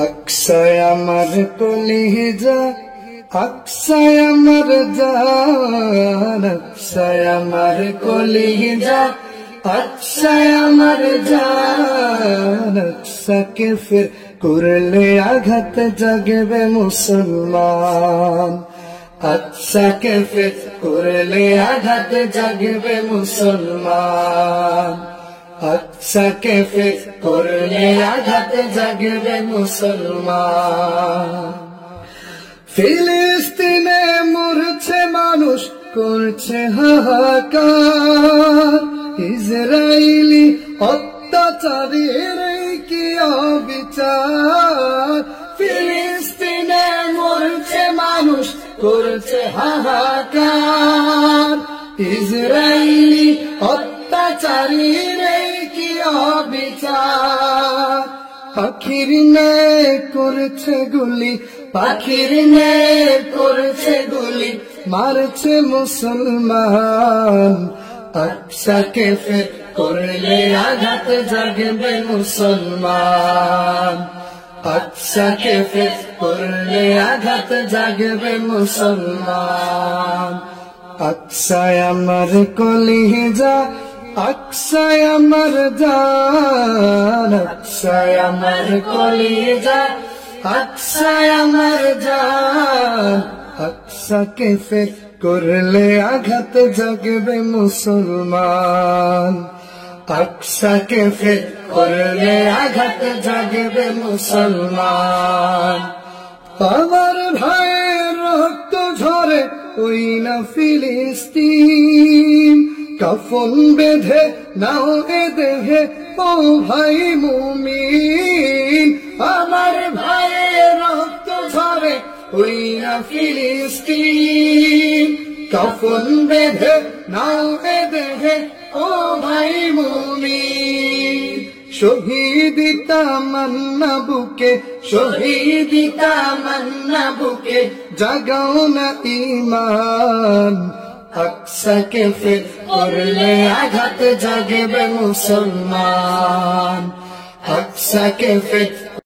अक्सय अमर कलिजा अक्सय अमर जान अक्सय अमर कलिजा अक्सय अमर जान अक्सके फिर करले आघात जगबे मुसलमान अक्सके फिर करले आघात जगबे मुसलमान अक्सके फिर करले आघात जगबे मुसलमान फिलिस्तीने मरছে মানুষ করছে হাহাকার ইসরায়েলি অত্যাচারের কি অবিচার ফিলিস্তিনে মরছে মানুষ করছে হাহাকার ইসরায়েলি অত্যাচারের কি অবিচার পাখির নে করছে গুলি পাখির নে করছে গুলি মারছে মুসলমান अक्सके फिर करले आघात जगबे मुसलमान अक्सके फिर करले आघात जगबे मुसलमान अक्सय अमर कलिजा अक्सय अमर जान अक्सय अमर कलिजा अक्सय अमर जान अक्सके फिर करले आघात जगबे मुसलमान अक्सके फिर करले आघात जगबे मुसलमान আমার ভাইয়ের রক্ত ঝরে ওই না ফিলিস্তিন কাফন বেঁধে নাও এ দেহে ও ভাই মুমিন আমার ভাইয়ের রক্ত ঝরে ওই না ফিলিস্তিন কাফন বেঁধে নাও এ দেহে ও ভাই মুমিন শহীদি তামান্না বুকে শহীদি তামান্না বুকে জাগাও না ঈমান अक्सके फिर करले आघात जगबे मुसलमान अक्सके फिर